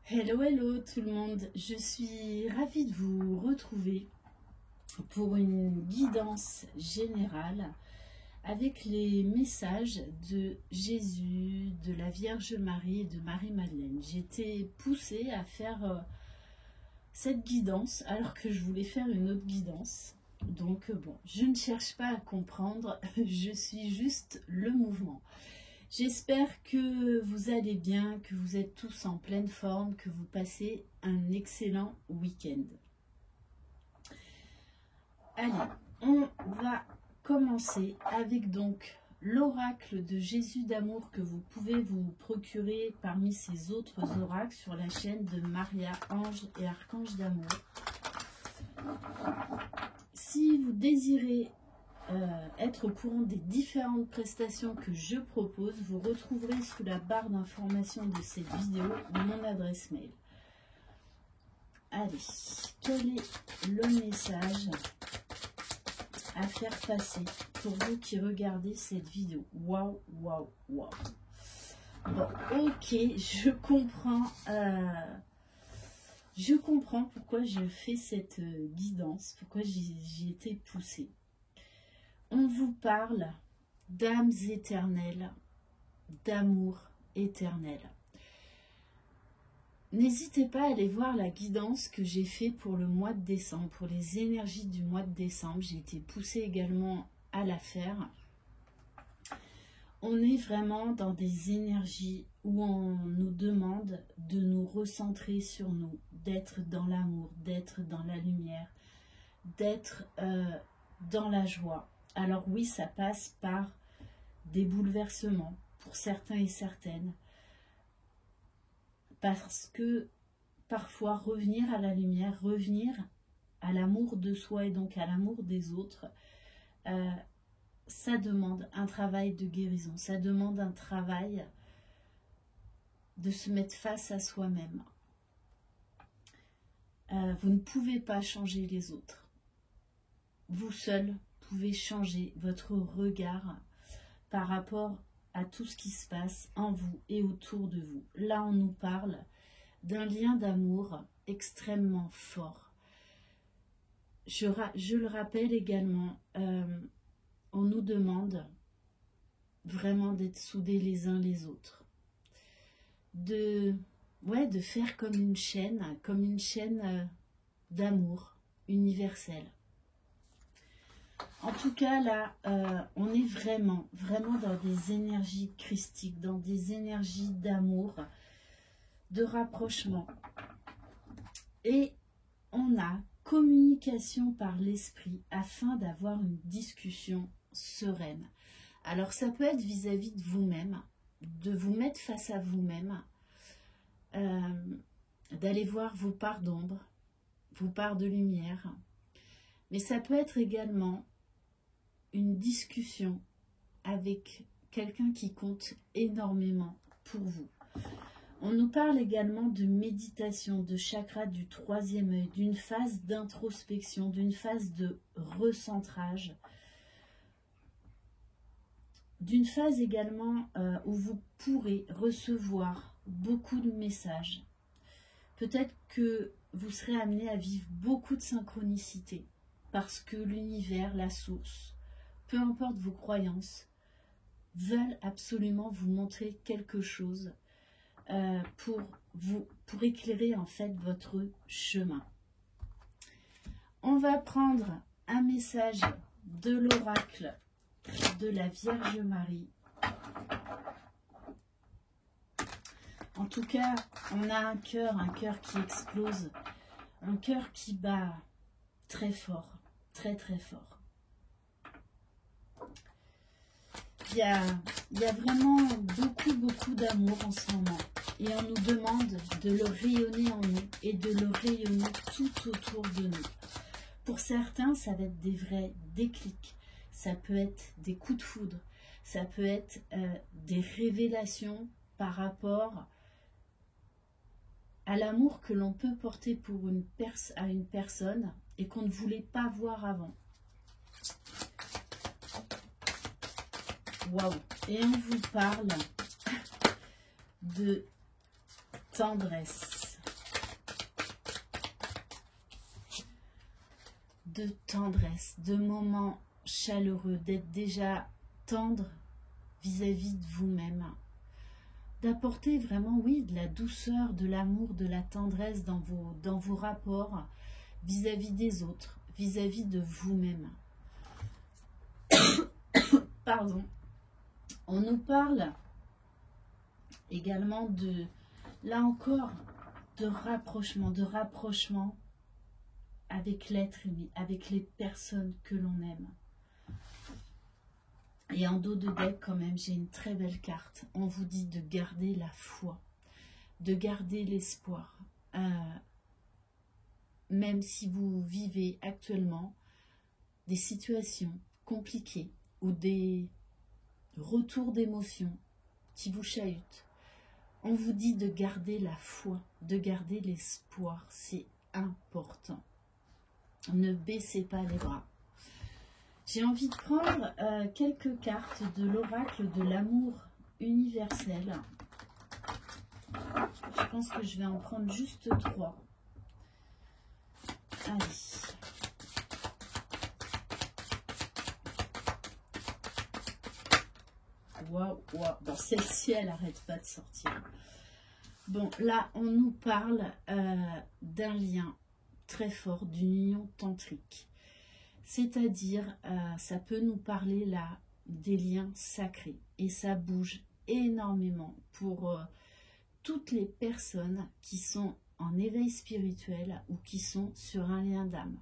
Hello, hello tout le monde, je suis ravie de vous retrouver pour une guidance générale avec les messages de Jésus, de la Vierge Marie et de Marie-Madeleine. J'ai été poussée à faire cette guidance alors que je voulais faire une autre guidance. Donc bon, je ne cherche pas à comprendre, je suis juste le mouvement. J'espère que vous allez bien, que vous êtes tous en pleine forme, que vous passez un excellent week-end. Allez, on va commencer avec donc l'oracle de Jésus d'amour que vous pouvez vous procurer parmi ces autres oracles sur la chaîne de Maria, Ange et Archange d'amour. Si vous désirez être au courant des différentes prestations que je propose, vous retrouverez sous la barre d'information de cette vidéo mon adresse mail. Allez, quel est le message à faire passer pour vous qui regardez cette vidéo? Waouh, waouh, waouh. Bon, ok, je comprends pourquoi je fais cette guidance, pourquoi j'ai été poussée. On vous parle d'âmes éternelles, d'amour éternel. N'hésitez pas à aller voir la guidance que j'ai fait pour le mois de décembre, pour les énergies du mois de décembre. J'ai été poussée également à la faire. On est vraiment dans des énergies où on nous demande de nous recentrer sur nous, d'être dans l'amour, d'être dans la lumière, d'être dans la joie. Alors oui, ça passe par des bouleversements pour certains et certaines, parce que parfois revenir à la lumière, revenir à l'amour de soi et donc à l'amour des autres, ça demande un travail de guérison, ça demande un travail de se mettre face à soi-même. Vous ne pouvez pas changer les autres. Vous seul pouvez changer votre regard par rapport à tout ce qui se passe en vous et autour de vous. Là, on nous parle d'un lien d'amour extrêmement fort. Je le rappelle également, on nous demande vraiment d'être soudés les uns les autres. De faire comme une chaîne d'amour universelle. En tout cas, là, on est vraiment dans des énergies christiques, dans des énergies d'amour, de rapprochement. Et on a communication par l'esprit afin d'avoir une discussion sereine. Alors, ça peut être vis-à-vis de vous-même, de vous mettre face à vous-même, d'aller voir vos parts d'ombre, vos parts de lumière. Mais ça peut être également une discussion avec quelqu'un qui compte énormément pour vous. On nous parle également de méditation, de chakra du troisième œil, d'une phase d'introspection, d'une phase de recentrage, d'une phase également où vous pourrez recevoir beaucoup de messages. Peut-être que vous serez amené à vivre beaucoup de synchronicité parce que l'univers, la source, peu importe vos croyances, veulent absolument vous montrer quelque chose pour éclairer en fait votre chemin. On va prendre un message de l'oracle de la Vierge Marie. En tout cas, on a un cœur qui explose, un cœur qui bat très fort, très fort. Il y a vraiment beaucoup d'amour en ce moment. Et on nous demande de le rayonner en nous et de le rayonner tout autour de nous. Pour certains, ça va être des vrais déclics. Ça peut être des coups de foudre. Ça peut être des révélations par rapport à l'amour que l'on peut porter à une personne et qu'on ne voulait pas voir avant. Waouh! Et on vous parle de tendresse. de tendresse, de moments chaleureux, d'être déjà tendre vis-à-vis de vous-même, d'apporter vraiment, oui, de la douceur, de l'amour, de la tendresse dans vos rapports vis-à-vis des autres, vis-à-vis de vous-même. Pardon. On nous parle également de, là encore, de rapprochement avec l'être aimé, avec les personnes que l'on aime. Et en dos de deck, quand même, j'ai une très belle carte. On vous dit de garder la foi, de garder l'espoir. Même si vous vivez actuellement des situations compliquées ou des retours d'émotions qui vous chahutent, on vous dit de garder la foi, de garder l'espoir. C'est important. Ne baissez pas les bras. J'ai envie de prendre quelques cartes de l'oracle de l'amour universel. Je pense que je vais en prendre juste 3. Allez. Waouh, waouh. Bon, celle-ci, elle n'arrête pas de sortir. Bon, là, on nous parle d'un lien très fort, d'une union tantrique. C'est-à-dire, ça peut nous parler là des liens sacrés. Et ça bouge énormément pour toutes les personnes qui sont en éveil spirituel ou qui sont sur un lien d'âme.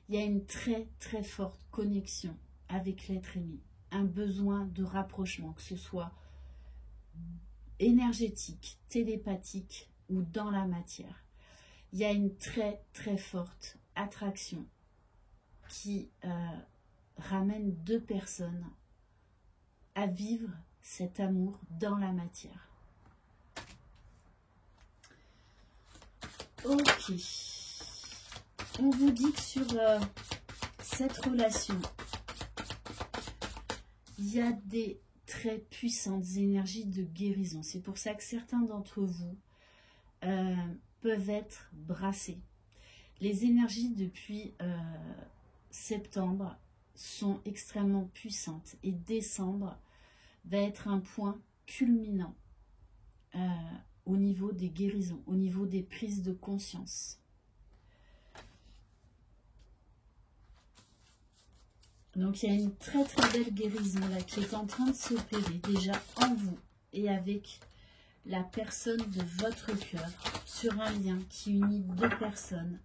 Il y a une très très forte connexion avec l'être aimé. Un besoin de rapprochement, que ce soit énergétique, télépathique ou dans la matière. Il y a une très très forte attraction qui ramène 2 personnes à vivre cet amour dans la matière. Ok. On vous dit que sur cette relation, il y a des très puissantes énergies de guérison. C'est pour ça que certains d'entre vous peuvent être brassés. Les énergies depuis septembre sont extrêmement puissantes et décembre va être un point culminant au niveau des guérisons, au niveau des prises de conscience. Donc il y a une très très belle guérison là qui est en train de s'opérer déjà en vous et avec la personne de votre cœur sur un lien qui unit 2 personnes.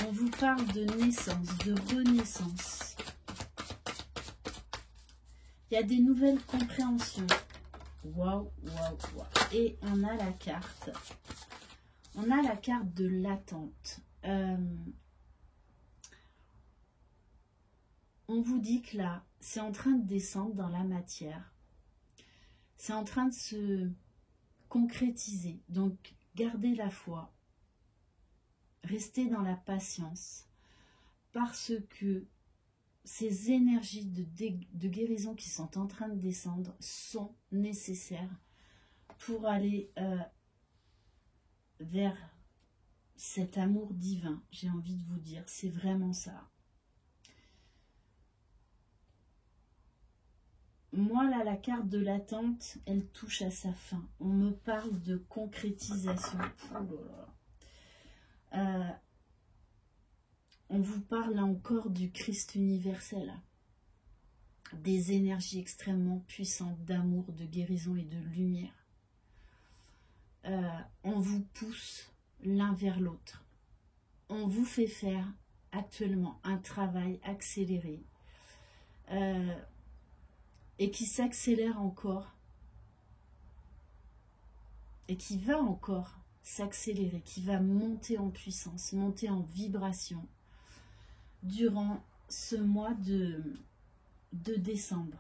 On vous parle de naissance, de renaissance. Il y a des nouvelles compréhensions. Waouh, waouh, waouh. Et on a la carte. On a la carte de l'attente. On vous dit que là, c'est en train de descendre dans la matière. C'est en train de se concrétiser. Donc, gardez la foi. Restez dans la patience. Parce que ces énergies de guérison qui sont en train de descendre sont nécessaires pour aller vers cet amour divin. J'ai envie de vous dire, c'est vraiment ça. Moi, là, la carte de l'attente, elle touche à sa fin. On me parle de concrétisation. On vous parle là encore du Christ universel. Des énergies extrêmement puissantes d'amour, de guérison et de lumière. On vous pousse l'un vers l'autre. On vous fait faire actuellement un travail accéléré. Et qui s'accélère encore et qui va encore s'accélérer, qui va monter en puissance, monter en vibration durant ce mois de décembre.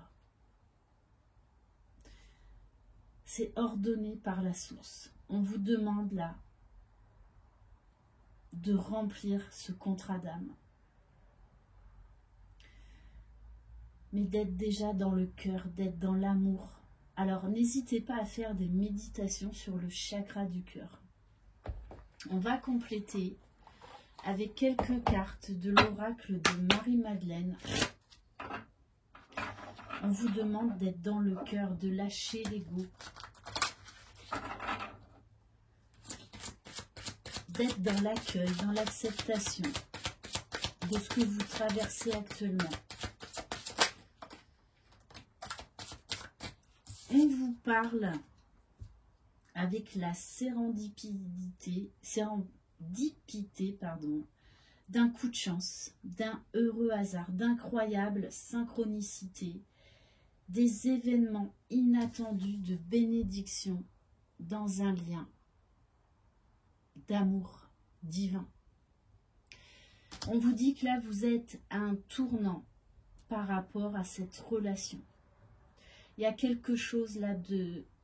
C'est ordonné par la source. On vous demande là de remplir ce contrat d'âme. Mais d'être déjà dans le cœur, d'être dans l'amour. Alors n'hésitez pas à faire des méditations sur le chakra du cœur. On va compléter avec quelques cartes de l'oracle de Marie-Madeleine. On vous demande d'être dans le cœur, de lâcher l'ego, d'être dans l'accueil, dans l'acceptation de ce que vous traversez actuellement. On vous parle avec la sérendipité, d'un coup de chance, d'un heureux hasard, d'incroyable synchronicité, des événements inattendus de bénédiction dans un lien d'amour divin. On vous dit que là, vous êtes à un tournant par rapport à cette relation. Il y a quelque chose là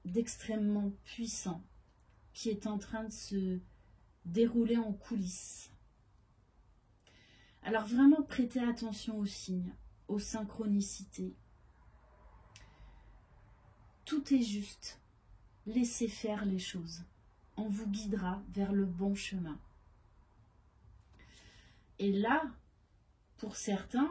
d'extrêmement puissant qui est en train de se dérouler en coulisses. Alors vraiment, prêtez attention aux signes, aux synchronicités. Tout est juste. Laissez faire les choses. On vous guidera vers le bon chemin. Et là, pour certains,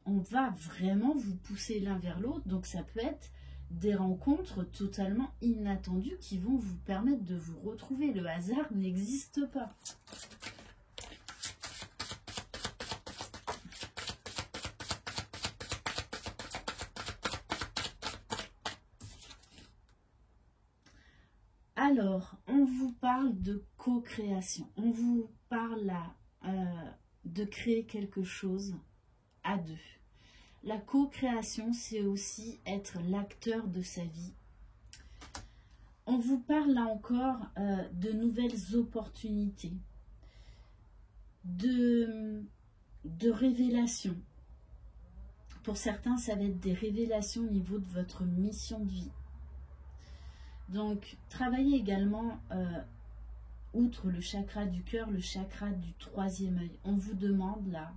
on va vraiment vous pousser l'un vers l'autre. Donc ça peut être des rencontres totalement inattendues qui vont vous permettre de vous retrouver. Le hasard n'existe pas. Alors, on vous parle de co-création. On vous parle là de créer quelque chose à deux. La co-création, c'est aussi être l'acteur de sa vie. On vous parle là encore de nouvelles opportunités, de révélations. Pour certains, ça va être des révélations au niveau de votre mission de vie. Donc, travaillez également, outre le chakra du cœur, le chakra du troisième œil. On vous demande là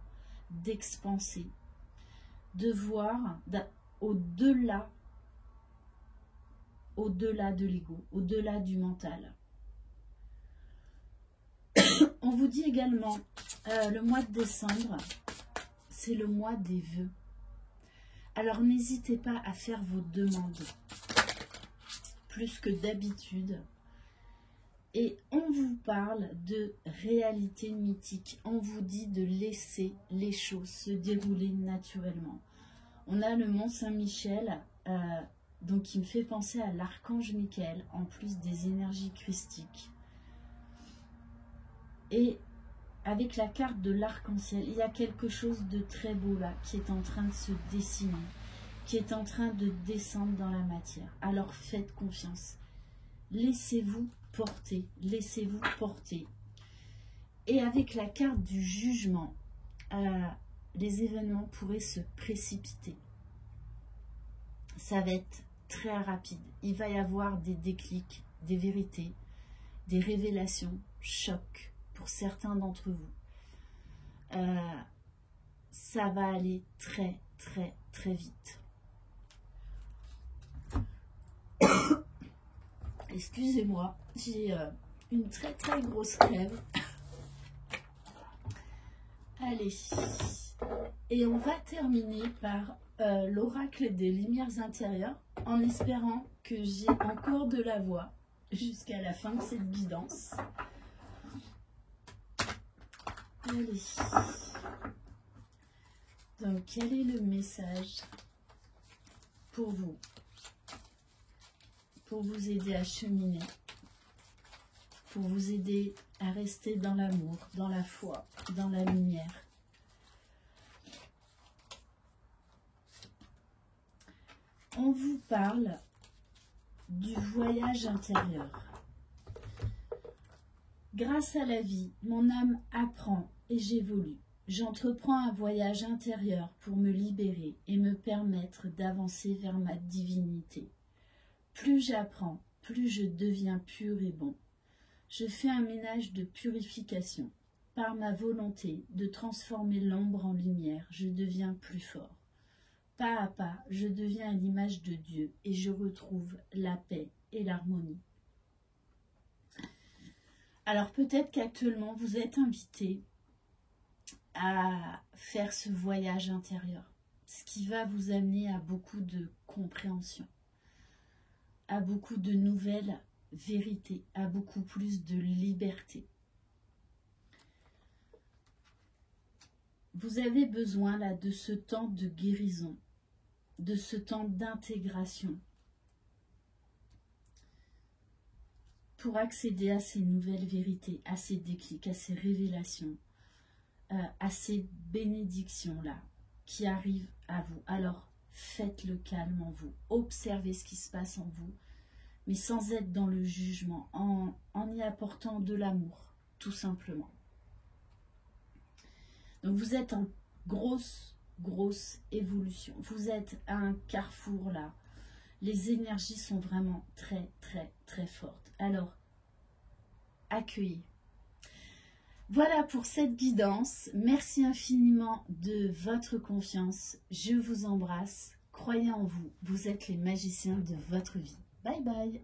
d'expanser, de voir au-delà de l'ego, au-delà du mental. On vous dit également, le mois de décembre, c'est le mois des vœux. Alors n'hésitez pas à faire vos demandes, plus que d'habitude. Et on vous parle de réalité mythique. On vous dit de laisser les choses se dérouler naturellement. On a le Mont Saint-Michel, donc qui me fait penser à l'archange Michael, en plus des énergies christiques. Et avec la carte de l'arc-en-ciel, il y a quelque chose de très beau là, qui est en train de se dessiner, qui est en train de descendre dans la matière. Alors faites confiance. Laissez-vous porter, laissez-vous porter. Et avec la carte du jugement, les événements pourraient se précipiter. Ça va être très rapide. Il va y avoir des déclics, des vérités, des révélations, chocs pour certains d'entre vous. Ça va aller très, très, très vite. Excusez-moi, j'ai une très, très grosse crève. Allez, et on va terminer par l'oracle des lumières intérieures, en espérant que j'ai encore de la voix jusqu'à la fin de cette guidance. Allez, donc quel est le message pour vous aider à cheminer, pour vous aider à rester dans l'amour, dans la foi, dans la lumière? On vous parle du voyage intérieur. Grâce à la vie, mon âme apprend et j'évolue. J'entreprends un voyage intérieur pour me libérer et me permettre d'avancer vers ma divinité. Plus j'apprends, plus je deviens pur et bon. Je fais un ménage de purification. Par ma volonté de transformer l'ombre en lumière, je deviens plus fort. Pas à pas, je deviens à l'image de Dieu et je retrouve la paix et l'harmonie. Alors peut-être qu'actuellement vous êtes invité à faire ce voyage intérieur, ce qui va vous amener à beaucoup de compréhension, à beaucoup de nouvelles vérités, à beaucoup plus de liberté. Vous avez besoin là de ce temps de guérison, de ce temps d'intégration pour accéder à ces nouvelles vérités, à ces déclics, à ces révélations, à ces bénédictions-là qui arrivent à vous. Alors, faites le calme en vous, observez ce qui se passe en vous, mais sans être dans le jugement, en y apportant de l'amour, tout simplement. Donc vous êtes en grosse évolution. Vous êtes à un carrefour là. Les énergies sont vraiment très fortes. Alors, accueillez. Voilà pour cette guidance. Merci infiniment de votre confiance. Je vous embrasse. Croyez en vous. Vous êtes les magiciens de votre vie. Bye bye.